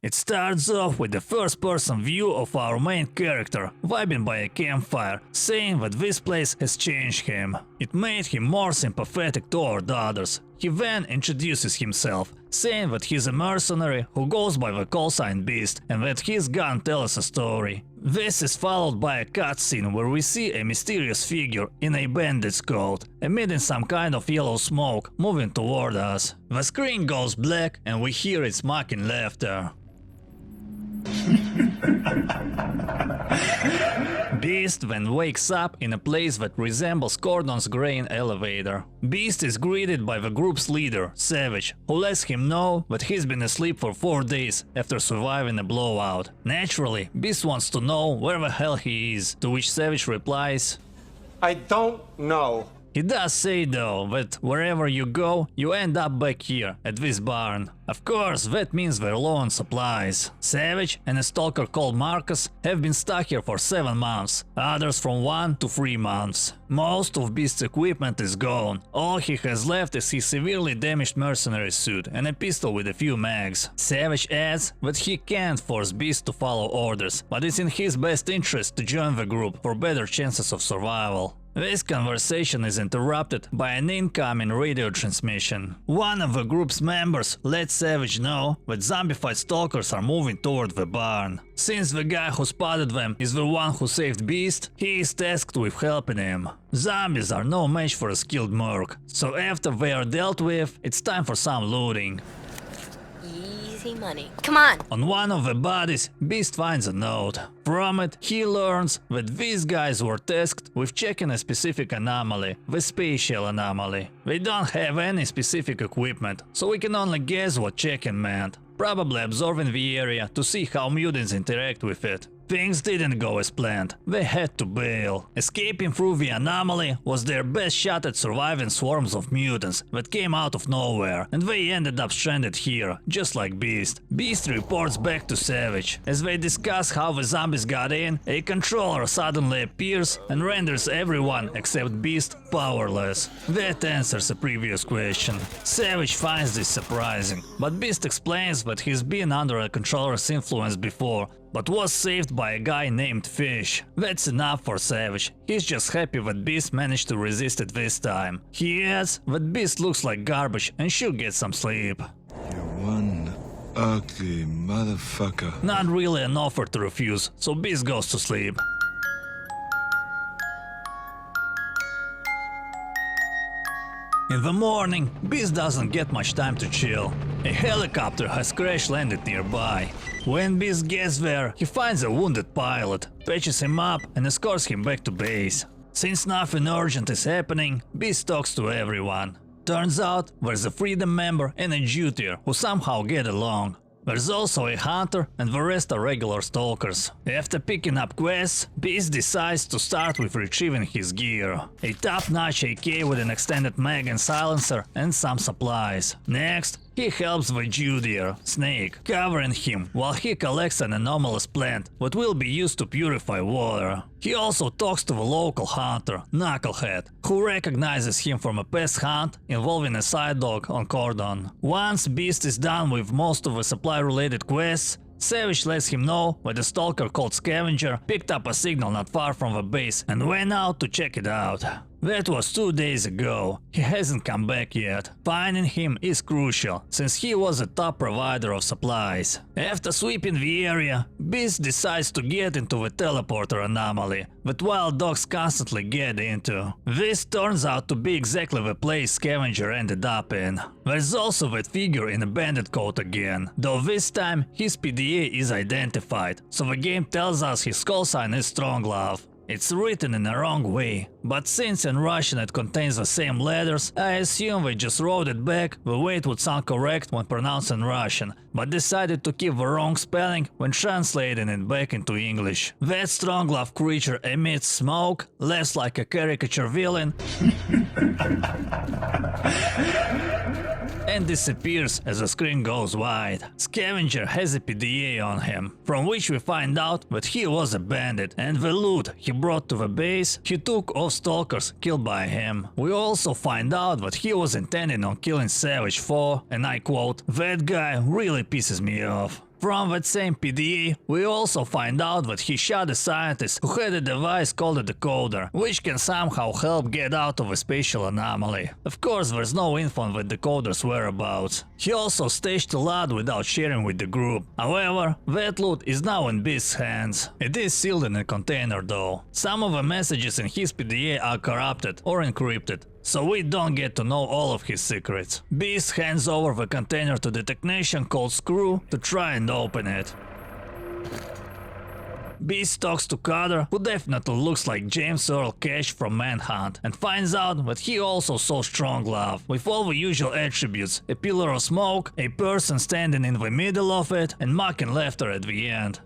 It starts off with the first-person view of our main character, vibing by a campfire, saying that this place has changed him. It made him more sympathetic toward others. He then introduces himself, saying that he's a mercenary who goes by the callsign Beast and that he's gonna tell us a story. This is followed by a cutscene where we see a mysterious figure in a bandit's coat, emitting some kind of yellow smoke, moving toward us. The screen goes black and we hear its mocking laughter. Beast then wakes up in a place that resembles Cordon's grain elevator. Beast is greeted by the group's leader, Savage, who lets him know that he's been asleep for 4 days after surviving a blowout. Naturally, Beast wants to know where the hell he is, to which Savage replies, I don't know. He does say though that wherever you go, you end up back here, at this barn. Of course, that means they're low on supplies. Savage and a stalker called Markus have been stuck here for 7 months, others from 1 to 3 months. Most of Beast's equipment is gone. All he has left is his severely damaged mercenary suit and a pistol with a few mags. Savage adds that he can't force Beast to follow orders, but it's in his best interest to join the group for better chances of survival. This conversation is interrupted by an incoming radio transmission. One of the group's members lets Savage know that zombified stalkers are moving toward the barn. Since the guy who spotted them is the one who saved Beast, he is tasked with helping him. Zombies are no match for a skilled merc, so after they are dealt with, it's time for some looting. Easy money. Come on! On one of the bodies, Beast finds a note. From it, he learns that these guys were tasked with checking a specific anomaly, the Spatial Anomaly. They don't have any specific equipment, so we can only guess what checking meant. Probably observing the area to see how mutants interact with it. Things didn't go as planned. They had to bail. Escaping through the anomaly was their best shot at surviving swarms of mutants that came out of nowhere, and they ended up stranded here, just like Beast. Beast reports back to Savage. As they discuss how the zombies got in, a controller suddenly appears and renders everyone except Beast powerless. That answers a previous question. Savage finds this surprising, but Beast explains that he's been under a controller's influence before, but was saved by a guy named Fish. That's enough for Savage. He's just happy that Beast managed to resist it this time. He adds that Beast looks like garbage and should get some sleep. You're one ugly motherfucker. Not really an offer to refuse, so Beast goes to sleep. In the morning, Beast doesn't get much time to chill. A helicopter has crash-landed nearby. When Beast gets there, he finds a wounded pilot, patches him up and escorts him back to base. Since nothing urgent is happening, Beast talks to everyone. Turns out there's a Freedom member and a Dutier who somehow get along. There's also a hunter and the rest are regular stalkers. After picking up quests, Beast decides to start with retrieving his gear. A top-notch AK with an extended mag and silencer and some supplies. Next, he helps the Dutier, Snake, covering him while he collects an anomalous plant that will be used to purify water. He also talks to the local hunter, Knucklehead, who recognizes him from a past hunt involving a side dog on Cordon. Once Beast is done with most of the supply-related quests, Savage lets him know that a stalker called Scavenger picked up a signal not far from the base and went out to check it out. That was 2 days ago. He hasn't come back yet. Finding him is crucial, since he was a top provider of supplies. After sweeping the area, Beast decides to get into the teleporter anomaly that wild dogs constantly get into. This turns out to be exactly the place Scavenger ended up in. There's also that figure in a bandit coat again, though this time his PDA is identified, so the game tells us his call sign is Stronglav. It's written in the wrong way, but since in Russian it contains the same letters, I assume they just wrote it back the way it would sound correct when pronounced in Russian, but decided to keep the wrong spelling when translating it back into English. That Stronglav creature emits smoke, laughs like a caricature villain, and disappears as the screen goes wide. Scavenger has a PDA on him, from which we find out that he was a bandit, and the loot he brought to the base he took off stalkers killed by him. We also find out that he was intending on killing Savage for, and I quote, "That guy really pisses me off." From that same PDA, we also find out that he shot a scientist who had a device called a decoder, which can somehow help get out of a spatial anomaly. Of course, there's no info on the decoder's whereabouts. He also stashed a lot without sharing with the group. However, that loot is now in Beast's hands. It is sealed in a container though. Some of the messages in his PDA are corrupted or encrypted, so we don't get to know all of his secrets. Beast hands over the container to the technician called Screw to try and open it. Beast talks to Carter, who definitely looks like James Earl Cash from Manhunt, and finds out that he also saw Stronglav, with all the usual attributes: a pillar of smoke, a person standing in the middle of it, and mocking Lefty at the end.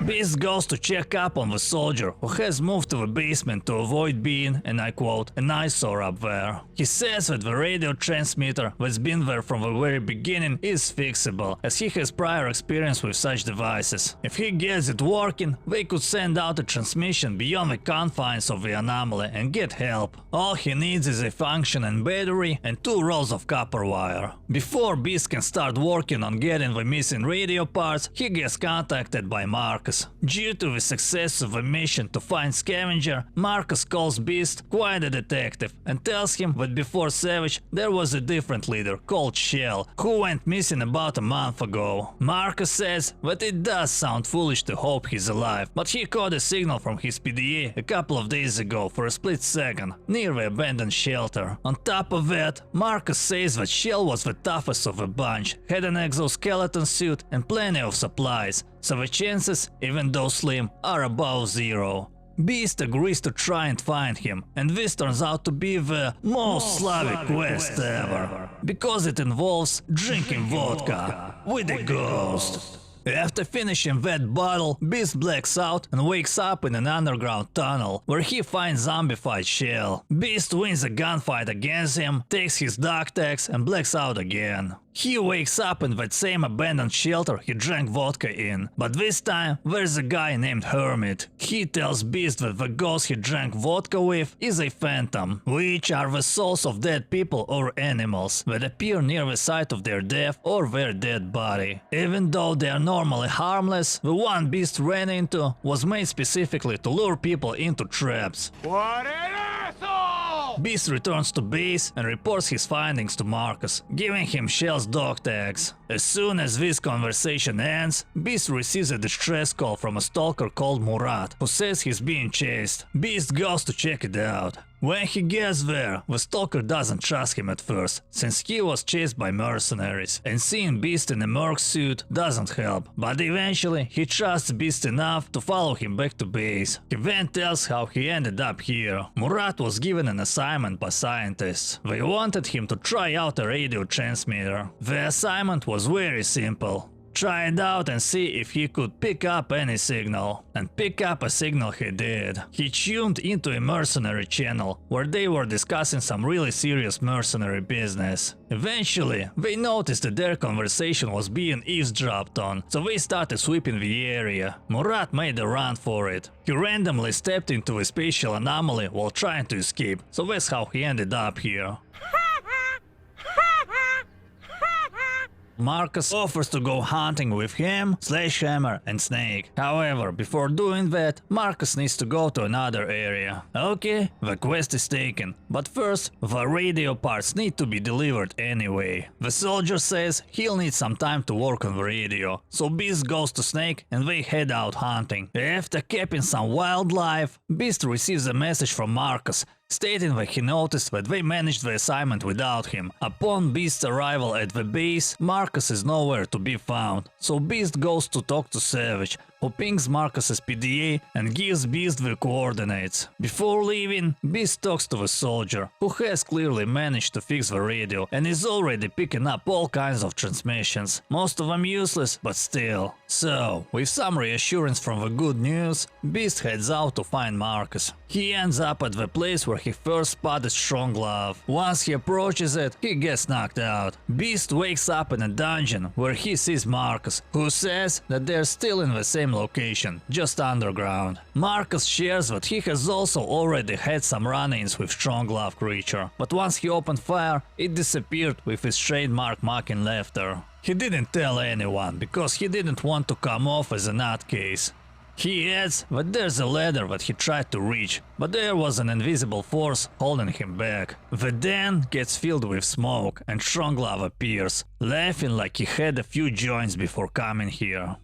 Beast goes to check up on the soldier, who has moved to the basement to avoid being, and I quote, an eyesore up there. He says that the radio transmitter that's been there from the very beginning is fixable, as he has prior experience with such devices. If he gets it working, they could send out a transmission beyond the confines of the anomaly and get help. All he needs is a functioning battery and 2 rolls of copper wire. Before Beast can start working on getting the missing radio parts, he gets contacted by Markus. Due to the success of the mission to find Scavenger, Markus calls Beast quite a detective and tells him that before Savage there was a different leader called Shell, who went missing about a month ago. Markus says that it does sound foolish to hope he's alive, but he caught a signal from his PDA a couple of days ago for a split second, near the abandoned shelter. On top of that, Markus says that Shell was the toughest of the bunch, had an exoskeleton suit and plenty of supplies, so the chances, even though slim, are above 0. Beast agrees to try and find him, and this turns out to be the most Slavic quest ever, because it involves drinking vodka with a ghost. After finishing that bottle, Beast blacks out and wakes up in an underground tunnel, where he finds Zombified Shell. Beast wins a gunfight against him, takes his dog tags and blacks out again. He wakes up in that same abandoned shelter he drank vodka in, but this time there's a guy named Hermit. He tells Beast that the ghost he drank vodka with is a phantom, which are the souls of dead people or animals that appear near the site of their death or their dead body. Even though they are normally harmless, the one Beast ran into was made specifically to lure people into traps. What an asshole! Beast returns to base and reports his findings to Markus, giving him Shell's dog tags. As soon as this conversation ends, Beast receives a distress call from a stalker called Murad, who says he's being chased. Beast goes to check it out. When he gets there, the stalker doesn't trust him at first, since he was chased by mercenaries, and seeing Beast in a merc suit doesn't help, but eventually he trusts Beast enough to follow him back to base. He then tells how he ended up here. Murad was given an assignment by scientists. They wanted him to try out a radio transmitter. The assignment was very simple. Try it out and see if he could pick up any signal. And pick up a signal he did. He tuned into a mercenary channel, where they were discussing some really serious mercenary business. Eventually, they noticed that their conversation was being eavesdropped on, so they started sweeping the area. Murad made a run for it. He randomly stepped into a spatial anomaly while trying to escape, so that's how he ended up here. Markus offers to go hunting with him, Sledgehammer and Snake. However, before doing that, Markus needs to go to another area. Okay, the quest is taken, but first, the radio parts need to be delivered anyway. The soldier says he'll need some time to work on the radio, so Beast goes to Snake and they head out hunting. After capping some wildlife, Beast receives a message from Markus, stating that he noticed that they managed the assignment without him. Upon Beast's arrival at the base, Markus is nowhere to be found, so Beast goes to talk to Savage, who pings Markus's PDA and gives Beast the coordinates. Before leaving, Beast talks to the soldier, who has clearly managed to fix the radio and is already picking up all kinds of transmissions, most of them useless, but still. So, with some reassurance from the good news, Beast heads out to find Markus. He ends up at the place where he first spotted Stronglav. Once he approaches it, he gets knocked out. Beast wakes up in a dungeon where he sees Markus, who says that they're still in the same location, just underground. Markus shares that he has also already had some run-ins with Stronglav creature, but once he opened fire, it disappeared with his trademark mocking Lefty. He didn't tell anyone because he didn't want to come off as a nutcase. He adds that there's a ladder that he tried to reach, but there was an invisible force holding him back. The den gets filled with smoke and Stronglav appears, laughing like he had a few joints before coming here.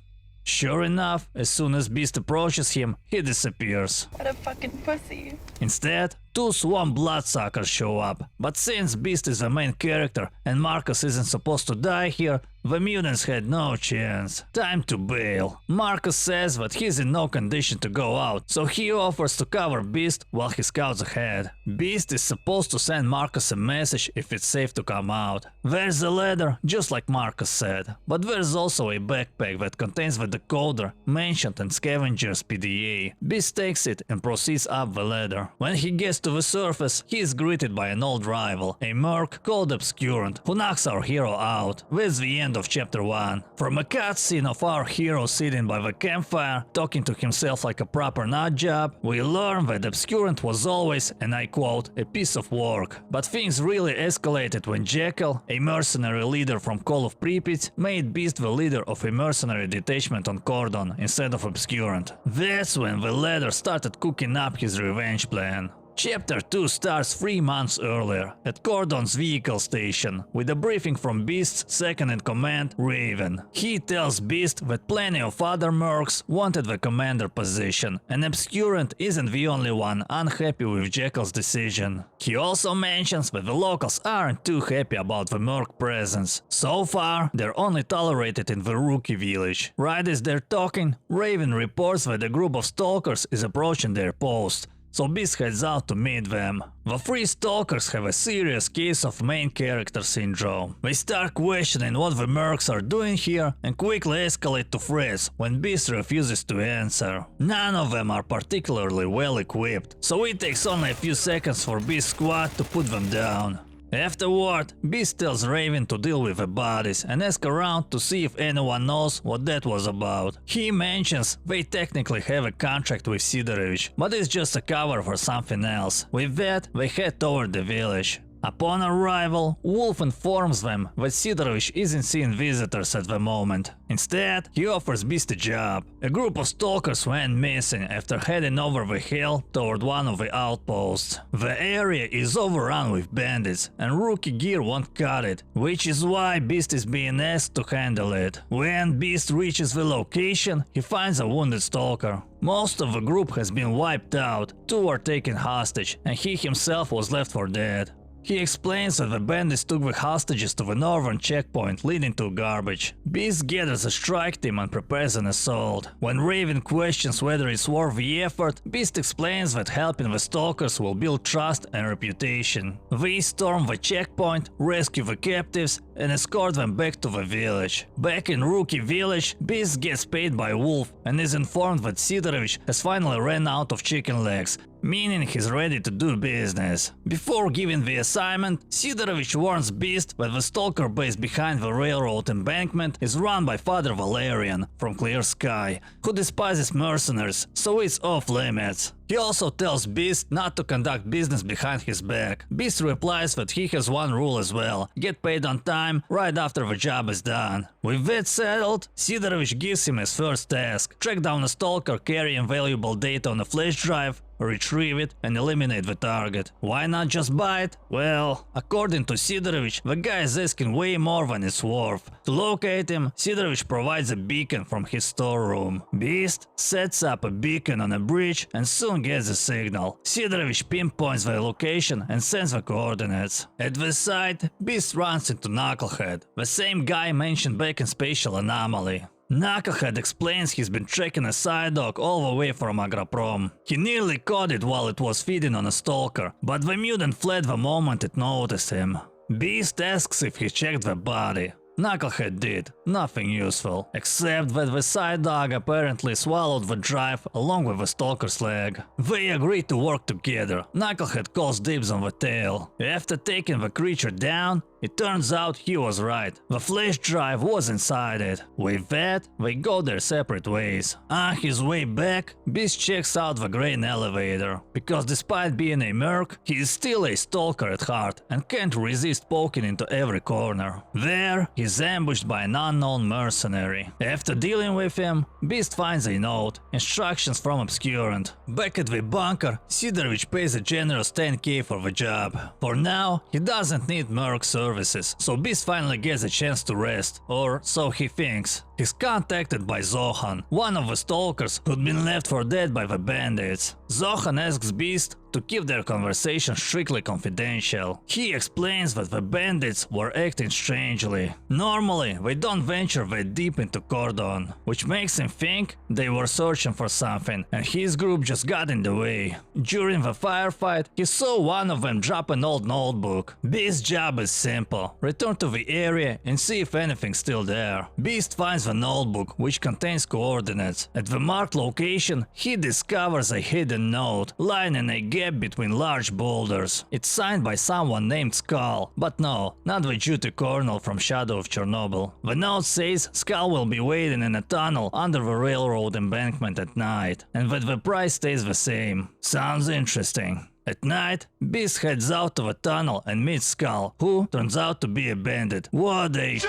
Sure enough, as soon as Beast approaches him, he disappears. What a fucking pussy. Instead, two swamp bloodsuckers show up, but since Beast is the main character and Markus isn't supposed to die here, the mutants had no chance. Time to bail. Markus says that he's in no condition to go out, so he offers to cover Beast while he scouts ahead. Beast is supposed to send Markus a message if it's safe to come out. There's a ladder, just like Markus said, but there's also a backpack that contains the decoder mentioned in Scavenger's PDA. Beast takes it and proceeds up the ladder. When he gets to the surface, he is greeted by an old rival, a merc called Obscurant, who knocks our hero out. That's the end of chapter 1. From a cutscene of our hero sitting by the campfire, talking to himself like a proper nutjob, we learn that Obscurant was always, and I quote, a piece of work. But things really escalated when Jekyll, a mercenary leader from Call of Pripyat, made Beast the leader of a mercenary detachment on Cordon instead of Obscurant. That's when the latter started cooking up his revenge plan. Chapter 2 starts 3 months earlier, at Cordon's vehicle station, with a briefing from Beast's second-in-command, Raven. He tells Beast that plenty of other mercs wanted the commander position, and Obscurant isn't the only one unhappy with Jekyll's decision. He also mentions that the locals aren't too happy about the merc presence. So far, they're only tolerated in the rookie village. Right as they're talking, Raven reports that a group of Stalkers is approaching their post, so Beast heads out to meet them. The 3 Stalkers have a serious case of main character syndrome. They start questioning what the mercs are doing here and quickly escalate to threats when Beast refuses to answer. None of them are particularly well equipped, so it takes only a few seconds for Beast's squad to put them down. Afterward, Beast tells Raven to deal with the bodies and ask around to see if anyone knows what that was about. He mentions they technically have a contract with Sidorovich, but it's just a cover for something else. With that, they head toward the village. Upon arrival, Wolf informs them that Sidorovich isn't seeing visitors at the moment. Instead, he offers Beast a job. A group of Stalkers went missing after heading over the hill toward one of the outposts. The area is overrun with bandits, and rookie gear won't cut it, which is why Beast is being asked to handle it. When Beast reaches the location, he finds a wounded Stalker. Most of the group has been wiped out, 2 are taken hostage, and he himself was left for dead. He explains that the bandits took the hostages to the northern checkpoint leading to garbage. Beast gathers a strike team and prepares an assault. When Raven questions whether it's worth the effort, Beast explains that helping the Stalkers will build trust and reputation. They storm the checkpoint, rescue the captives, and escort them back to the village. Back in Rookie Village, Beast gets paid by Wolf and is informed that Sidorovich has finally ran out of chicken legs, meaning he's ready to do business. Before giving the assignment, Sidorovich warns Beast that the Stalker base behind the railroad embankment is run by Father Valerian from Clear Sky, who despises mercenaries, so it's off limits. He also tells Beast not to conduct business behind his back. Beast replies that he has one rule as well: get paid on time right after the job is done. With that settled, Sidorovich gives him his first task: track down a Stalker carrying valuable data on a flash drive, retrieve it, and eliminate the target. Why not just buy it? Well, according to Sidorovich, the guy is asking way more than it's worth. To locate him, Sidorovich provides a beacon from his storeroom. Beast sets up a beacon on a bridge and soon gets a signal. Sidorovich pinpoints the location and sends the coordinates. At the site, Beast runs into Knucklehead, the same guy mentioned back in Spatial Anomaly. Knucklehead explains he's been tracking a side dog all the way from Agroprom. He nearly caught it while it was feeding on a Stalker, but the mutant fled the moment it noticed him. Beast asks if he checked the body. Knucklehead did, nothing useful, except that the side dog apparently swallowed the drive along with the Stalker's leg. They agree to work together. Knucklehead calls dibs on the tail. After taking the creature down, It turns out he was right. The flash drive was inside it. With that, they go their separate ways. On his way back, Beast checks out the grain elevator, because despite being a merc, he is still a stalker at heart and can't resist poking into every corner. There, he's ambushed by an unknown mercenary. After dealing with him, Beast finds a note, instructions from Obscurant. Back at the bunker, Sidorovich pays a generous 10k for the job. For now, he doesn't need merc services, so Beast finally gets a chance to rest, or so he thinks. He's contacted by Zokhan, one of the Stalkers who'd been left for dead by the bandits. Zokhan asks Beast to keep their conversation strictly confidential. He explains that the bandits were acting strangely. Normally, they don't venture that deep into Cordon, which makes him think they were searching for something and his group just got in the way. During the firefight, he saw one of them drop an old notebook. Beast's job is simple: return to the area and see if anything's still there. Beast finds the notebook, which contains coordinates. At the marked location, he discovers a hidden note lying in a gap between large boulders. It's signed by someone named Skull, but no, not the duty colonel from Shadow of Chernobyl. The note says Skull will be waiting in a tunnel under the railroad embankment at night, and that the price stays the same. Sounds interesting. At night, Beast heads out to the tunnel and meets Skull, who turns out to be a bandit. What a...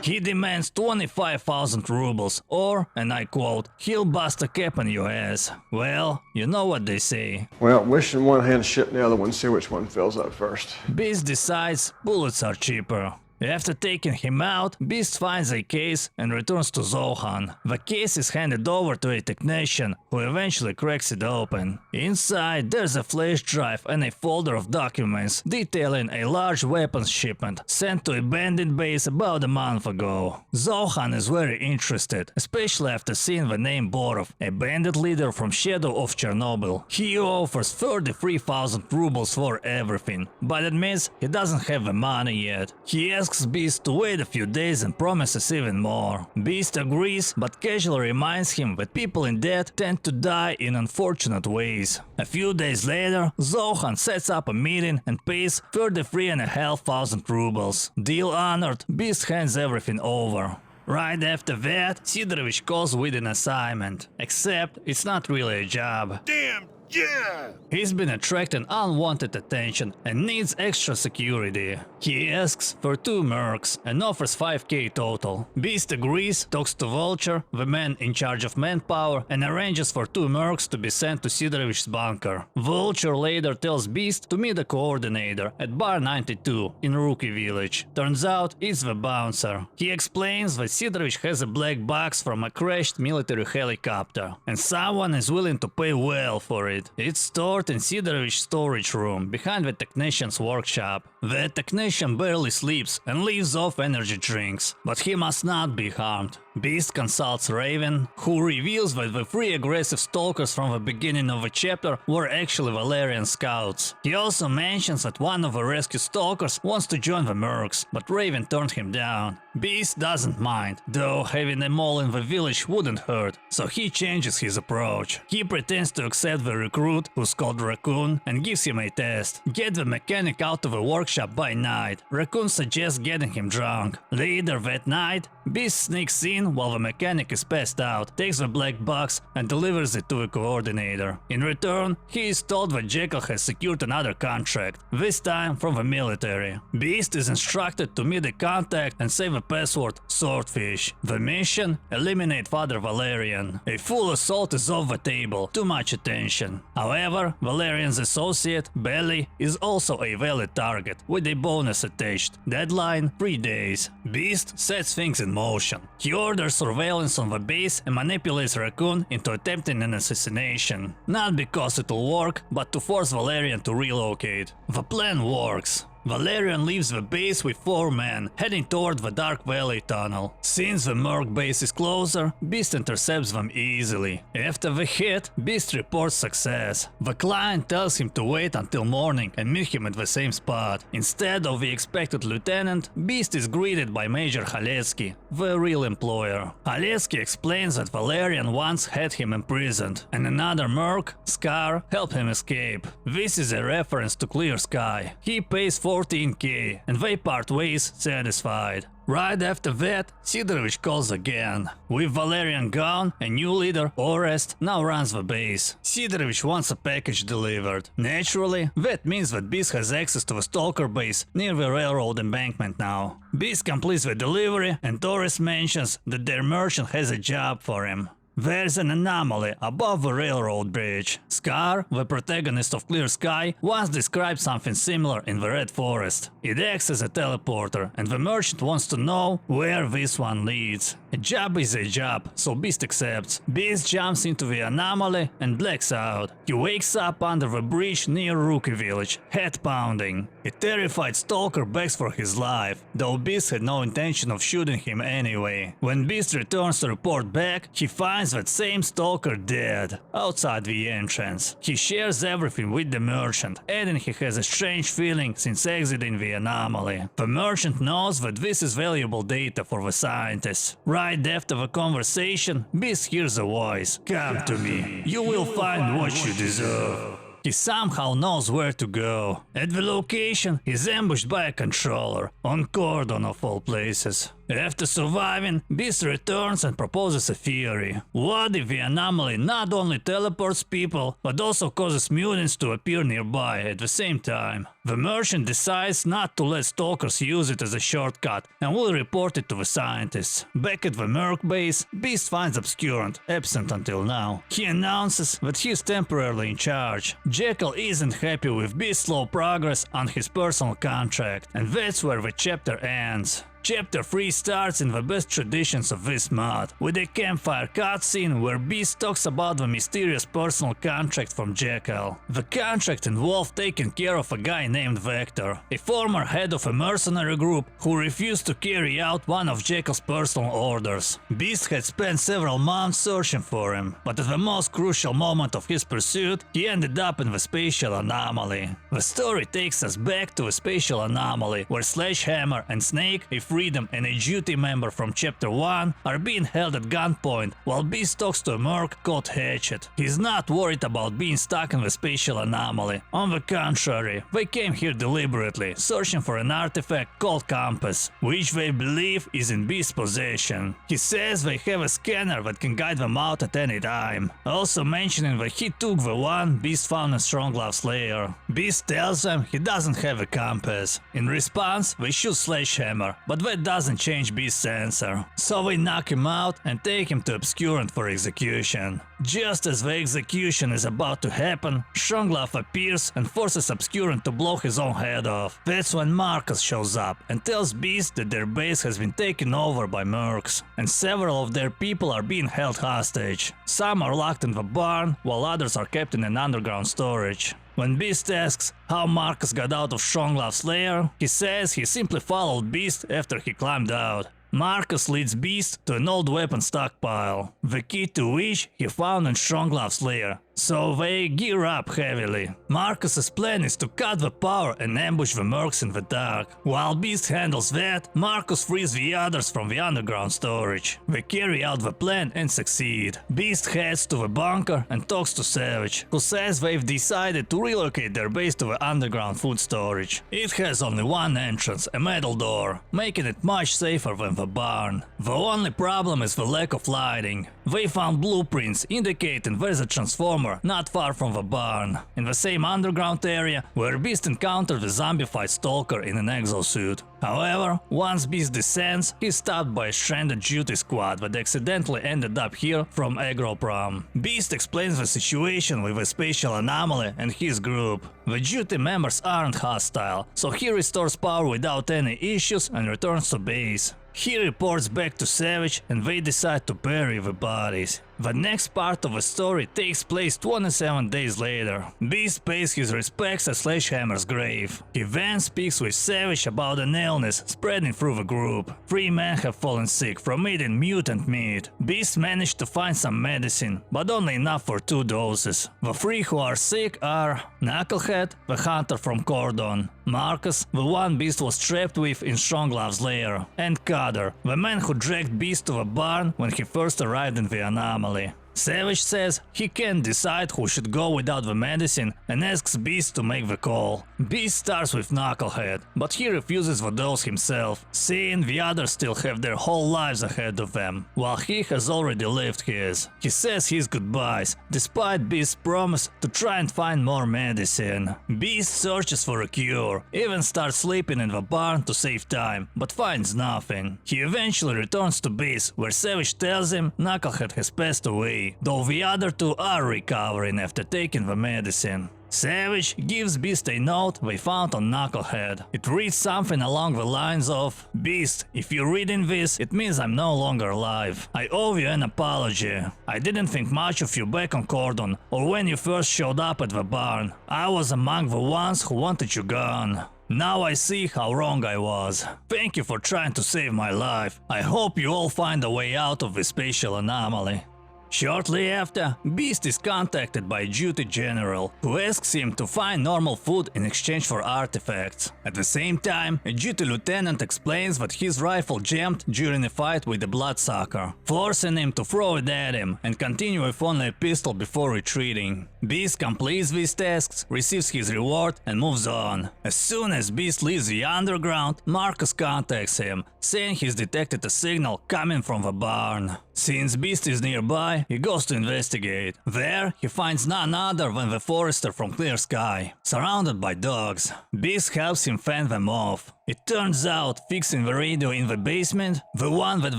He demands 25,000 rubles, or, and I quote, he'll bust a cap on your ass. Well, you know what they say. Well, wish in one hand, shit in the other one, see which one fills up first. Beast decides bullets are cheaper. After taking him out, Beast finds a case and returns to Zokhan. The case is handed over to a technician, who eventually cracks it open. Inside, there's a flash drive and a folder of documents detailing a large weapons shipment sent to a bandit base about a month ago. Zokhan is very interested, especially after seeing the name Borov, a bandit leader from Shadow of Chernobyl. He offers 33,000 rubles for everything, but admits he doesn't have the money yet. He asks Beast to wait a few days and promises even more. Beast agrees, but casually reminds him that people in debt tend to die in unfortunate ways. A few days later, Zokhan sets up a meeting and pays 33,500 rubles. Deal honored, Beast hands everything over. Right after that, Sidorovich calls with an assignment. Except, it's not really a job. Damn, yeah! He's been attracting unwanted attention and needs extra security. He asks for 2 mercs and offers 5k total. Beast agrees, talks to Vulture, the man in charge of manpower, and arranges for 2 mercs to be sent to Sidorovich's bunker. Vulture later tells Beast to meet the coordinator at Bar 92 in Rookie Village. Turns out it's the bouncer. He explains that Sidorovich has a black box from a crashed military helicopter, and someone is willing to pay well for it. It's stored in Sidorovich's storage room behind the technician's workshop. The technician barely sleeps and lives off energy drinks, but he must not be harmed. Beast consults Raven, who reveals that the 3 aggressive stalkers from the beginning of the chapter were actually Valerian scouts. He also mentions that one of the rescue stalkers wants to join the mercs, but Raven turned him down. Beast doesn't mind, though having them all in the village wouldn't hurt, so he changes his approach. He pretends to accept the recruit, who's called Raccoon, and gives him a test. Get the mechanic out of the workshop by night. Raccoon suggests getting him drunk. Later that night, Beast sneaks in while the mechanic is passed out, takes the black box and delivers it to the coordinator. In return, he is told that Jekyll has secured another contract, this time from the military. Beast is instructed to meet the contact and say the password Swordfish. The mission? Eliminate Father Valerian. A full assault is off the table, too much attention. However, Valerian's associate, Belly, is also a valid target, with a bonus attached. Deadline 3 days. Beast sets things in motion. He orders surveillance on the base and manipulates Raccoon into attempting an assassination. Not because it'll work, but to force Valerian to relocate. The plan works. Valerian leaves the base with 4 men, heading toward the Dark Valley tunnel. Since the Merc base is closer, Beast intercepts them easily. After the hit, Beast reports success. The client tells him to wait until morning and meet him at the same spot. Instead of the expected lieutenant, Beast is greeted by Major Haletsky, the real employer. Haletsky explains that Valerian once had him imprisoned, and another Merc, S.T.A.L.K.E.R, helped him escape. This is a reference to Clear Sky. He pays 14k, and they part ways satisfied. Right after that, Sidorovich calls again. With Valerian gone, a new leader, Orest, now runs the base. Sidorovich wants a package delivered. Naturally, that means that Beast has access to the Stalker base near the railroad embankment now. Beast completes the delivery, and Orest mentions that their merchant has a job for him. There's an anomaly above the railroad bridge. S.T.A.L.K.E.R, the protagonist of Clear Sky, once described something similar in the Red Forest. It acts as a teleporter, and the merchant wants to know where this one leads. A job is a job, so Beast accepts. Beast jumps into the anomaly and blacks out. He wakes up under the bridge near Rookie Village, head pounding. A terrified Stalker begs for his life, though Beast had no intention of shooting him anyway. When Beast returns to report back, he finds that same Stalker dead, outside the entrance. He shares everything with the merchant, adding he has a strange feeling since exiting the anomaly. The merchant knows that this is valuable data for the scientists. Right after the conversation, Beast hears a voice. "Come to me, you will find what you deserve." He somehow knows where to go. At the location, he's ambushed by a controller, on Cordon of all places. After surviving, Beast returns and proposes a theory. What if the anomaly not only teleports people, but also causes mutants to appear nearby at the same time? The merchant decides not to let Stalkers use it as a shortcut and will report it to the scientists. Back at the Merc base, Beast finds Obscurant, absent until now. He announces that he's temporarily in charge. Jekyll isn't happy with Beast's slow progress on his personal contract, and that's where the chapter ends. Chapter 3 starts in the best traditions of this mod, with a campfire cutscene where Beast talks about the mysterious personal contract from Jekyll. The contract involved taking care of a guy named Vikhr, a former head of a mercenary group who refused to carry out one of Jekyll's personal orders. Beast had spent several months searching for him, but at the most crucial moment of his pursuit, he ended up in the Spatial Anomaly. The story takes us back to a Spatial Anomaly, where Sledgehammer and Snake, a Freedom and a Duty member from Chapter 1, are being held at gunpoint while Beast talks to a Merc called Hatchet. He's not worried about being stuck in the Spatial Anomaly. On the contrary, they came here deliberately, searching for an artifact called Compass, which they believe is in Beast's possession. He says they have a scanner that can guide them out at any time, also mentioning that he took the one Beast found in Stronglav's lair. Beast tells them he doesn't have a compass. In response, they shoot Sledgehammer, but that doesn't change Beast's answer. So they knock him out and take him to Obscurant for execution. Just as the execution is about to happen, Stronglav appears and forces Obscurant to blow his own head off. That's when Markus shows up and tells Beast that their base has been taken over by mercs, and several of their people are being held hostage. Some are locked in the barn, while others are kept in an underground storage. When Beast asks how Markus got out of Stronglav's lair, he says he simply followed Beast after he climbed out. Markus leads Beast to an old weapon stockpile, the key to which he found in Stronglav's lair. So they gear up heavily. Markus's plan is to cut the power and ambush the mercs in the dark. While Beast handles that, Markus frees the others from the underground storage. They carry out the plan and succeed. Beast heads to the bunker and talks to Savage, who says they've decided to relocate their base to the underground food storage. It has only one entrance, a metal door, making it much safer than the barn. The only problem is the lack of lighting. They found blueprints indicating there's a transformer not far from the barn, in the same underground area where Beast encountered the zombified Stalker in an exosuit. However, once Beast descends, he's stopped by a stranded duty squad that accidentally ended up here from Agroprom. Beast explains the situation with a Spatial Anomaly and his group. The duty members aren't hostile, so he restores power without any issues and returns to base. He reports back to Savage and they decide to bury the bodies. The next part of the story takes place 27 days later. Beast pays his respects at Sledgehammer's grave. He then speaks with Savage about an illness spreading through the group. 3 men have fallen sick from eating mutant meat. Beast managed to find some medicine, but only enough for 2 doses. The 3 who are sick are Knucklehead, the hunter from Cordon, Markus, the one Beast was trapped with in Stronglav's lair, and Cutter, the man who dragged Beast to the barn when he first arrived in the Anomaly. Savage says he can't decide who should go without the medicine and asks Beast to make the call. Beast starts with Knucklehead, but he refuses the dose himself, saying the others still have their whole lives ahead of them, while he has already lived his. He says his goodbyes, despite Beast's promise to try and find more medicine. Beast searches for a cure, even starts sleeping in the barn to save time, but finds nothing. He eventually returns to base, where Savage tells him Knucklehead has passed away, though the other 2 are recovering after taking the medicine. Savage gives Beast a note they found on Knucklehead. It reads something along the lines of, "Beast, if you're reading this, it means I'm no longer alive. I owe you an apology. I didn't think much of you back on Cordon or when you first showed up at the barn. I was among the ones who wanted you gone. Now I see how wrong I was. Thank you for trying to save my life. I hope you all find a way out of this spatial anomaly." Shortly after, Beast is contacted by a duty general, who asks him to find normal food in exchange for artifacts. At the same time, a duty lieutenant explains that his rifle jammed during a fight with the bloodsucker, forcing him to throw it at him and continue with only a pistol before retreating. Beast completes these tasks, receives his reward and moves on. As soon as Beast leaves the underground, Markus contacts him, saying he's detected a signal coming from the barn. Since Beast is nearby, he goes to investigate. There, he finds none other than the forester from Clear Sky, surrounded by dogs. Beast helps him fend them off. It turns out fixing the radio in the basement, the one that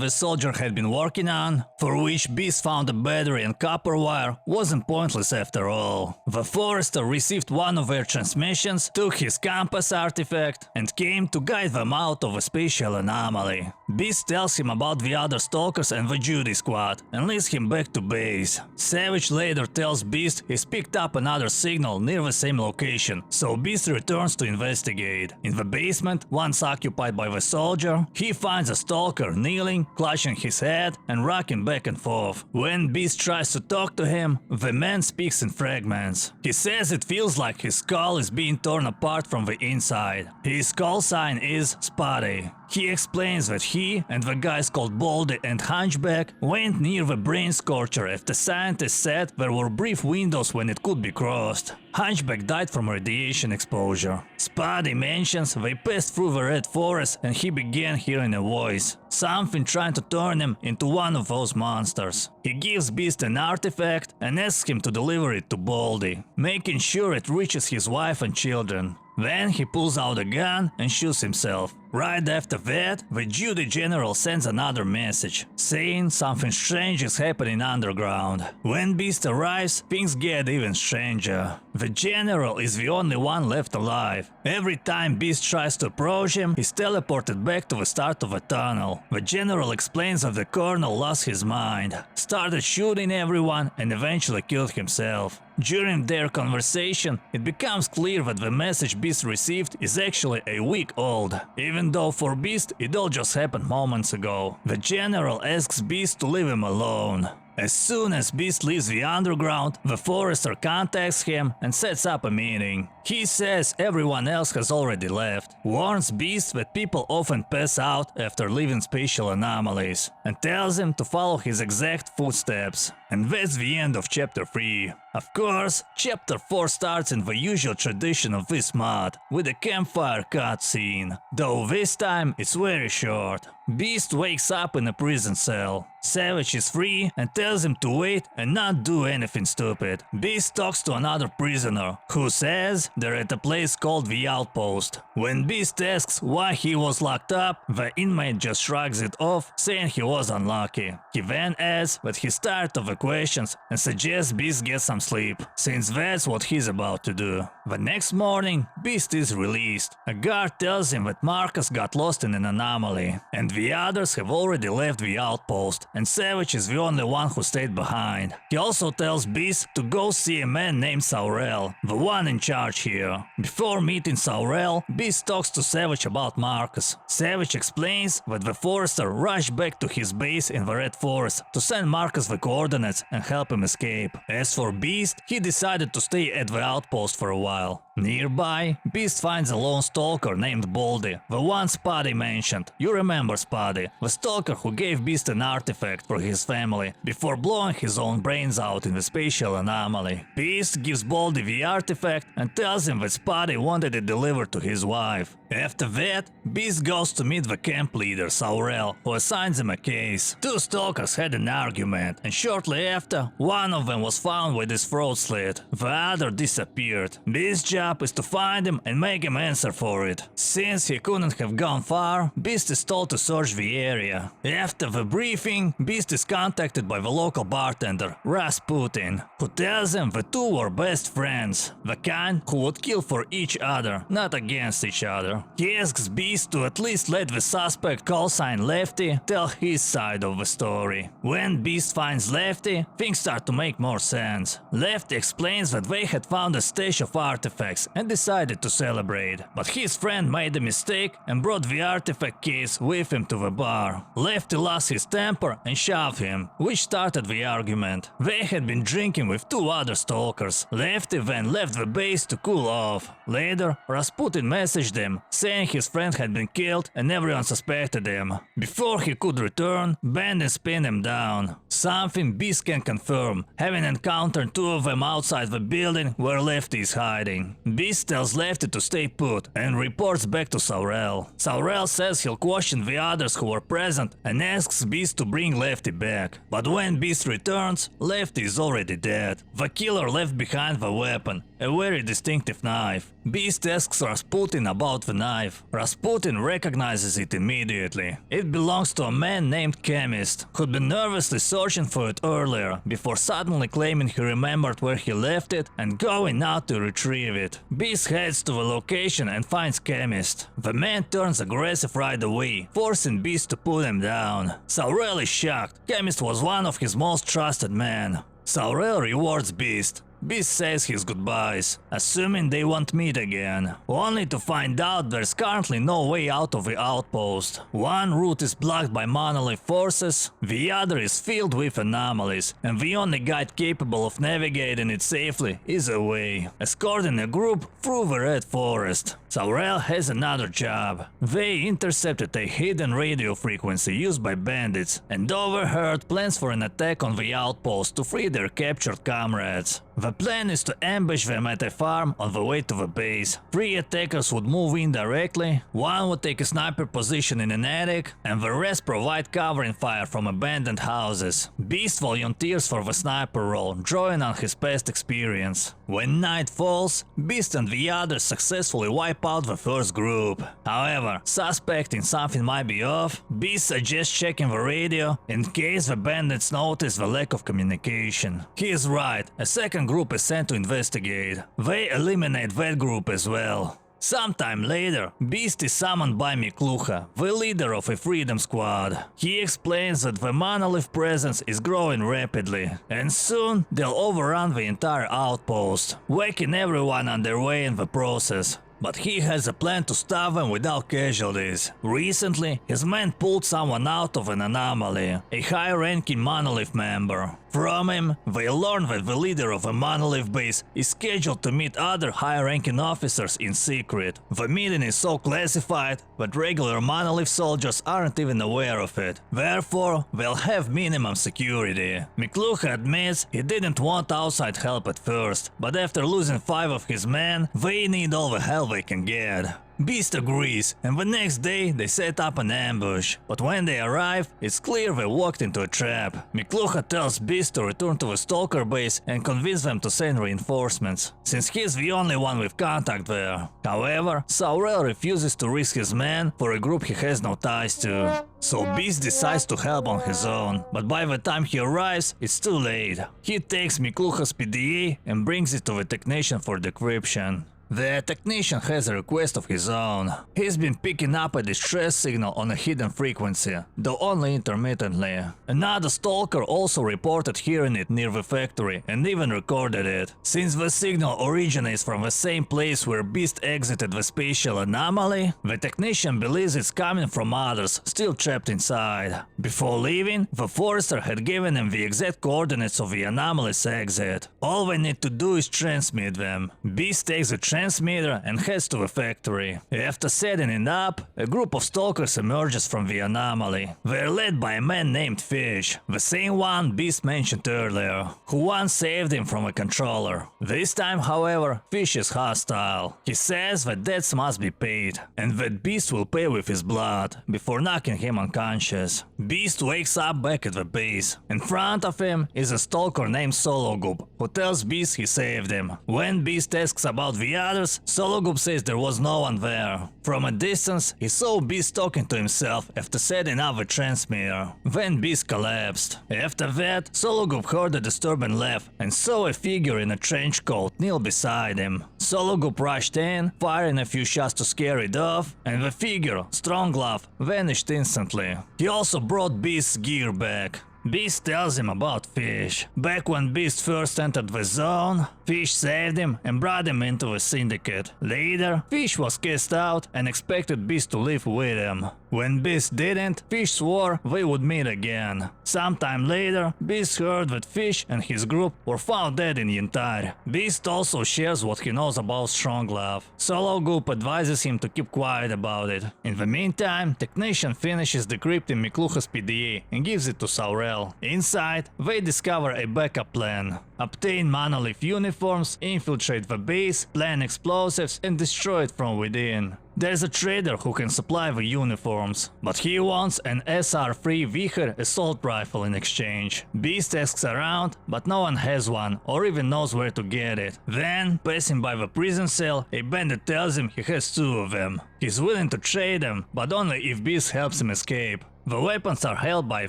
the soldier had been working on, for which Beast found a battery and copper wire, wasn't pointless after all. The forester received one of their transmissions, took his compass artifact, and came to guide them out of a spatial anomaly. Beast tells him about the other Stalkers and the Judy squad, and leads him back to base. Savage later tells Beast he's picked up another signal near the same location, so Beast returns to investigate. In the basement, once occupied by the soldier, he finds a Stalker kneeling, clutching his head and rocking back and forth. When Beast tries to talk to him, the man speaks in fragments. He says it feels like his skull is being torn apart from the inside. His call sign is Spotty. He explains that he and the guys called Baldy and Hunchback went near the brain scorcher after scientists said there were brief windows when it could be crossed. Hunchback died from radiation exposure. Spotty mentions they passed through the red forest and he began hearing a voice, something trying to turn him into one of those monsters. He gives Beast an artifact and asks him to deliver it to Baldy, making sure it reaches his wife and children. Then he pulls out a gun and shoots himself. Right after that, the duty general sends another message, saying something strange is happening underground. When Beast arrives, things get even stranger. The general is the only one left alive. Every time Beast tries to approach him, he's teleported back to the start of a tunnel. The general explains that the colonel lost his mind, started shooting everyone and eventually killed himself. During their conversation, it becomes clear that the message Beast received is actually a week old, even though for Beast it all just happened moments ago. The general asks Beast to leave him alone. As soon as Beast leaves the underground, the forester contacts him and sets up a meeting. He says everyone else has already left, warns Beast that people often pass out after leaving spatial anomalies, and tells him to follow his exact footsteps. And that's the end of Chapter 3. Of course, Chapter 4 starts in the usual tradition of this mod, with a campfire cutscene, though this time it's very short. Beast wakes up in a prison cell. Savage is free and tells him to wait and not do anything stupid. Beast talks to another prisoner, who says they're at a place called the Outpost. When Beast asks why he was locked up, the inmate just shrugs it off, saying he was unlucky. He then adds that he's tired of the questions and suggests Beast get some sleep, since that's what he's about to do. The next morning, Beast is released. A guard tells him that Markus got lost in an anomaly, and The others have already left the outpost, and Savage is the only one who stayed behind. He also tells Beast to go see a man named S.T.A.L.K.E.R, the one in charge here. Before meeting S.T.A.L.K.E.R, Beast talks to Savage about Markus. Savage explains that the forester rushed back to his base in the Red Forest to send Markus the coordinates and help him escape. As for Beast, he decided to stay at the outpost for a while. Nearby, Beast finds a lone stalker named Baldy, the one Spotty mentioned. You remember Spotty, the stalker who gave Beast an artifact for his family before blowing his own brains out in the Spatial Anomaly. Beast gives Baldy the artifact and tells him that Spotty wanted it delivered to his wife. After that, Beast goes to meet the camp leader S.T.A.L.K.E.R, who assigns him a case. Two stalkers had an argument, and shortly after, one of them was found with his throat slit. The other disappeared. Beast's job is to find him and make him answer for it. Since he couldn't have gone far, Beast is told to search the area. After the briefing, Beast is contacted by the local bartender, Rasputin, who tells him the two were best friends, the kind who would kill for each other, not against each other. He asks Beast to at least let the suspect, call sign Lefty, tell his side of the story. When Beast finds Lefty, things start to make more sense. Lefty explains that they had found a stash of artifacts and decided to celebrate, but his friend made a mistake and brought the artifact case with him to the bar. Lefty lost his temper and shoved him, which started the argument. They had been drinking with two other stalkers. Lefty then left the base to cool off. Later, Rasputin messaged him, saying his friend had been killed and everyone suspected him. Before he could return, Bandit pinned him down. Something Beast can confirm, having encountered two of them outside the building where Lefty is hiding. Beast tells Lefty to stay put and reports back to S.T.A.L.K.E.R. S.T.A.L.K.E.R says he'll question the others who were present and asks Beast to bring Lefty back. But when Beast returns, Lefty is already dead. The killer left behind the weapon, a very distinctive knife. Beast asks Rasputin about the knife. Rasputin recognizes it immediately. It belongs to a man named Chemist, who'd been nervously searching for it earlier, before suddenly claiming he remembered where he left it and going out to retrieve it. Beast heads to the location and finds Chemist. The man turns aggressive right away, forcing Beast to put him down. S.T.A.L.K.E.R is shocked. Chemist was one of his most trusted men. S.T.A.L.K.E.R rewards Beast. Beast says his goodbyes, assuming they won't meet again, only to find out there's currently no way out of the outpost. One route is blocked by Monolith forces, the other is filled with anomalies, and the only guide capable of navigating it safely is away, escorting a group through the Red Forest. S.T.A.L.K.E.R has another job. They intercepted a hidden radio frequency used by bandits and overheard plans for an attack on the outpost to free their captured comrades. The plan is to ambush them at a farm on the way to the base. 3 attackers would move in directly, one would take a sniper position in an attic, and the rest provide covering fire from abandoned houses. Beast volunteers for the sniper role, drawing on his past experience. When night falls, Beast and the others successfully wipe out the first group. However, suspecting something might be off, Beast suggests checking the radio in case the bandits notice the lack of communication. He is right, a second group is sent to investigate. They eliminate that group as well. Sometime later, Beast is summoned by Mikluha, the leader of a freedom squad. He explains that the Monolith presence is growing rapidly, and soon they'll overrun the entire outpost, waking everyone on their way in the process. But he has a plan to stop them without casualties. Recently, his men pulled someone out of an anomaly, a high-ranking Monolith member. From him, they learn that the leader of a Monolith base is scheduled to meet other high-ranking officers in secret. The meeting is so classified that regular Monolith soldiers aren't even aware of it. Therefore, they'll have minimum security. Mikluha admits he didn't want outside help at first, but after losing 5 of his men, they need all the help they can get. Beast agrees, and the next day they set up an ambush, but when they arrive, it's clear they walked into a trap. Mikluha tells Beast to return to the Stalker base and convince them to send reinforcements, since he's the only one with contact there. However, S.T.A.L.K.E.R refuses to risk his men for a group he has no ties to. So Beast decides to help on his own, but by the time he arrives, it's too late. He takes Mikluha's PDA and brings it to the technician for decryption. The technician has a request of his own. He's been picking up a distress signal on a hidden frequency, though only intermittently. Another stalker also reported hearing it near the factory and even recorded it. Since the signal originates from the same place where Beast exited the Spatial Anomaly, the technician believes it's coming from others still trapped inside. Before leaving, the forester had given him the exact coordinates of the anomaly's exit. All they need to do is transmit them. Beast takes the transmitter and heads to the factory. After setting it up, a group of stalkers emerges from the anomaly. They're led by a man named Fish, the same one Beast mentioned earlier, who once saved him from a controller. This time, however, Fish is hostile. He says that debts must be paid, and that Beast will pay with his blood, before knocking him unconscious. Beast wakes up back at the base. In front of him is a stalker named Sologub, who tells Beast he saved him. When Beast asks about the others, Sologub says there was no one there. From a distance, he saw Beast talking to himself after setting up the transmitter. Then Beast collapsed. After that, Sologub heard a disturbing laugh and saw a figure in a trench coat kneel beside him. Sologub rushed in, firing a few shots to scare it off, and the figure, Stronglav, vanished instantly. He also brought Beast's gear back. Beast tells him about Fish. Back when Beast first entered the zone, Fish saved him and brought him into the syndicate. Later, Fish was cast out and expected Beast to live with him. When Beast didn't, Fish swore they would meet again. Sometime later, Beast heard that Fish and his group were found dead in Yantar. Beast also shares what he knows about Stronglav. Sologub advises him to keep quiet about it. In the meantime, Technician finishes decrypting Mikluha's PDA and gives it to S.T.A.L.K.E.R. Inside, they discover a backup plan. Obtain Monolith uniforms, infiltrate the base, plant explosives, and destroy it from within. There's a trader who can supply the uniforms, but he wants an SR-3 Vikhr assault rifle in exchange. Beast asks around, but no one has one or even knows where to get it. Then, passing by the prison cell, a bandit tells him he has two of them. He's willing to trade them, but only if Beast helps him escape. The weapons are held by a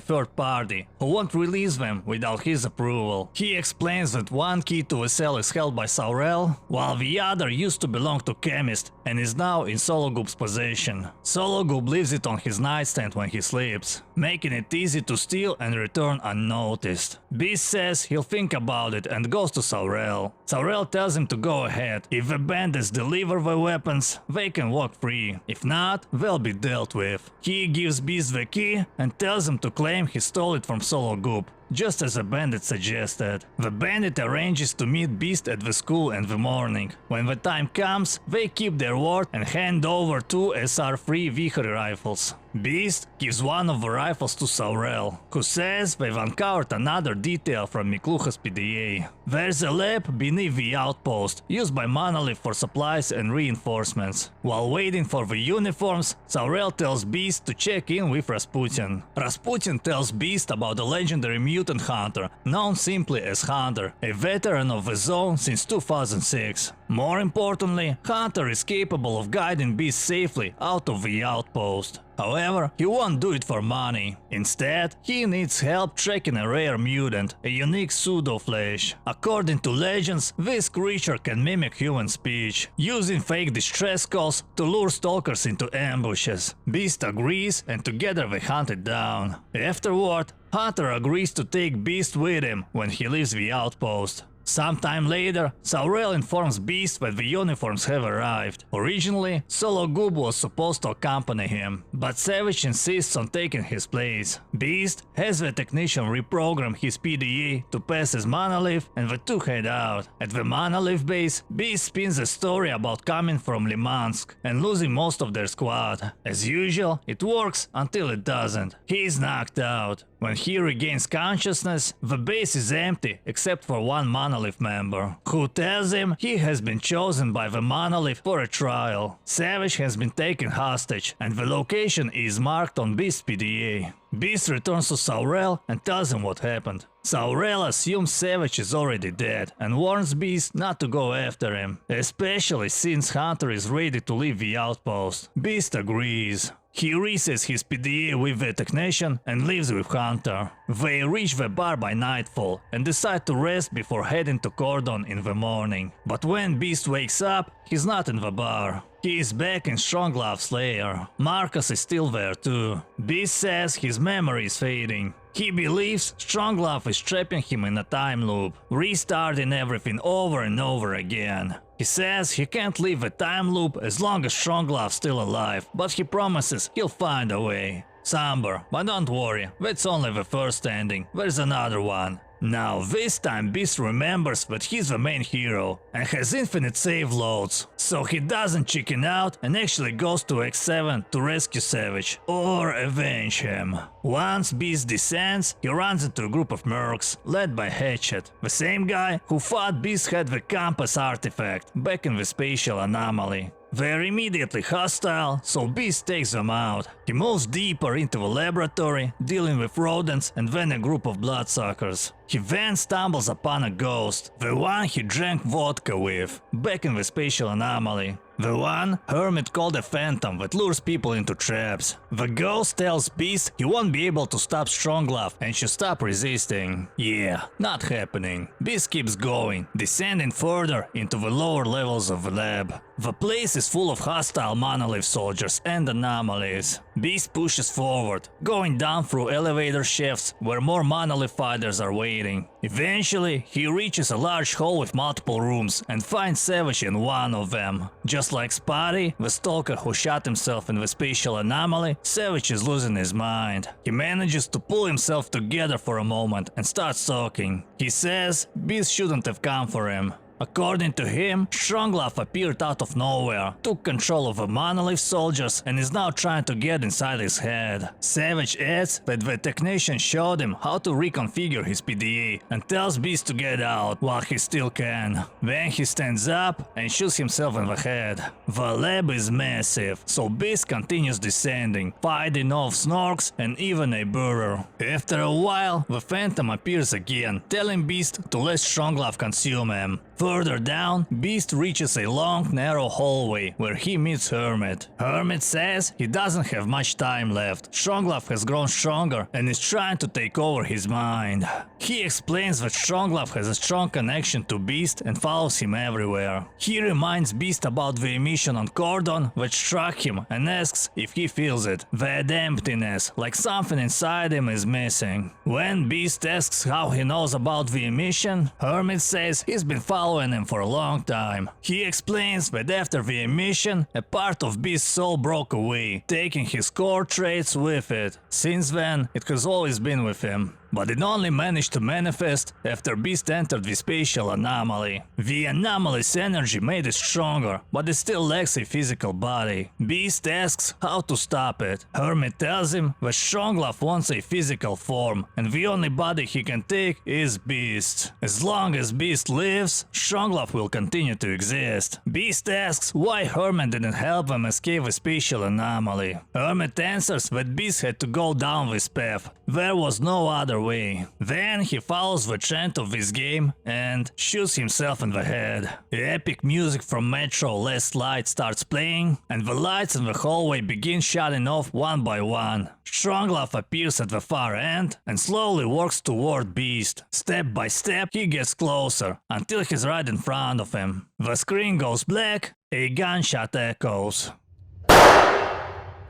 third party, who won't release them without his approval. He explains that one key to a cell is held by S.T.A.L.K.E.R, while the other used to belong to Chemist and is now in Sologub's possession. Sologub leaves it on his nightstand when he sleeps, making it easy to steal and return unnoticed. Beast says he'll think about it and goes to S.T.A.L.K.E.R. S.T.A.L.K.E.R tells him to go ahead. If the bandits deliver the weapons, they can walk free. If not, they'll be dealt with. He gives Beast the key and tells him to claim he stole it from Sologub, just as the bandit suggested. The bandit arranges to meet Beast at the school in the morning. When the time comes, they keep their word and hand over two SR-3 Vikhr rifles. Beast gives one of the rifles to S.T.A.L.K.E.R, who says they've uncovered another detail from Mikluha's PDA. There's a lab beneath the outpost, used by Monolith for supplies and reinforcements. While waiting for the uniforms, S.T.A.L.K.E.R tells Beast to check in with Rasputin. Rasputin tells Beast about the legendary mutant hunter, known simply as Hunter, a veteran of the zone since 2006. More importantly, Hunter is capable of guiding Beast safely out of the outpost. However, he won't do it for money. Instead, he needs help tracking a rare mutant, a unique pseudo-flesh. According to legends, this creature can mimic human speech, using fake distress calls to lure stalkers into ambushes. Beast agrees, and together they hunt it down. Afterward, Hunter agrees to take Beast with him when he leaves the outpost. Sometime later, S.T.A.L.K.E.R informs Beast that the uniforms have arrived. Originally, Sologub was supposed to accompany him, but Savage insists on taking his place. Beast has the technician reprogram his PDA to pass as Monolith, and the two head out. At the Monolith base, Beast spins a story about coming from Limansk and losing most of their squad. As usual, it works until it doesn't. He is knocked out. When he regains consciousness, the base is empty except for one Monolith member, who tells him he has been chosen by the Monolith for a trial. Savage has been taken hostage, and the location is marked on Beast's PDA. Beast returns to S.T.A.L.K.E.R and tells him what happened. S.T.A.L.K.E.R assumes Savage is already dead and warns Beast not to go after him, especially since Hunter is ready to leave the outpost. Beast agrees. He resets his PDA with the technician and leaves with Hunter. They reach the bar by nightfall and decide to rest before heading to Cordon in the morning. But when Beast wakes up, he's not in the bar. He is back in Stronglav's lair. Markus is still there too. Beast says his memory is fading. He believes Stronglav is trapping him in a time loop, restarting everything over and over again. He says he can't leave a time loop as long as Stronglav's still alive, but he promises he'll find a way. Somber, but don't worry, that's only the first ending, there's another one. Now this time Beast remembers that he's the main hero and has infinite save loads, so he doesn't chicken out and actually goes to X7 to rescue Savage or avenge him. Once Beast descends, he runs into a group of mercs led by Hatchet, the same guy who thought Beast had the compass artifact back in the Spatial Anomaly. They're immediately hostile, so Beast takes them out. He moves deeper into the laboratory, dealing with rodents and then a group of bloodsuckers. He then stumbles upon a ghost, the one he drank vodka with, back in the Spatial Anomaly. The one Hermit called a phantom that lures people into traps. The ghost tells Beast he won't be able to stop Stronglav and should stop resisting. Yeah, not happening. Beast keeps going, descending further into the lower levels of the lab. The place is full of hostile Monolith soldiers and anomalies. Beast pushes forward, going down through elevator shafts where more Monolith fighters are waiting. Eventually, he reaches a large hall with multiple rooms and finds Savage in one of them. Just like Spotty, the stalker who shot himself in the Spatial Anomaly, Savage is losing his mind. He manages to pull himself together for a moment and starts talking. He says Beast shouldn't have come for him. According to him, Stronglav appeared out of nowhere, took control of the Monolith soldiers and is now trying to get inside his head. Savage adds that the technician showed him how to reconfigure his PDA and tells Beast to get out while he still can. Then he stands up and shoots himself in the head. The lab is massive, so Beast continues descending, fighting off Snorks and even a burrow. After a while, the Phantom appears again, telling Beast to let Stronglav consume him. Further down, Beast reaches a long, narrow hallway where he meets Hermit. Hermit says he doesn't have much time left. Stronglav has grown stronger and is trying to take over his mind. He explains that Stronglav has a strong connection to Beast and follows him everywhere. He reminds Beast about the emission on Cordon that struck him and asks if he feels it. That emptiness, like something inside him is missing. When Beast asks how he knows about the emission, Hermit says he's been following him for a long time. He explains that after the emission, a part of Beast's soul broke away, taking his core traits with it. Since then, it has always been with him. But it only managed to manifest after Beast entered the Spatial Anomaly. The anomaly's energy made it stronger, but it still lacks a physical body. Beast asks how to stop it. Hermit tells him that Stronglav wants a physical form, and the only body he can take is Beast. As long as Beast lives, Stronglav will continue to exist. Beast asks why Hermit didn't help them escape the Spatial Anomaly. Hermit answers that Beast had to go down this path. There was no other way. Then he follows the trend of this game and shoots himself in the head. The epic music from Metro Last Light starts playing and the lights in the hallway begin shutting off one by one. Stronglav appears at the far end and slowly walks toward Beast. Step by step he gets closer until he's right in front of him. The screen goes black, a gunshot echoes.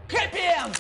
Hit him!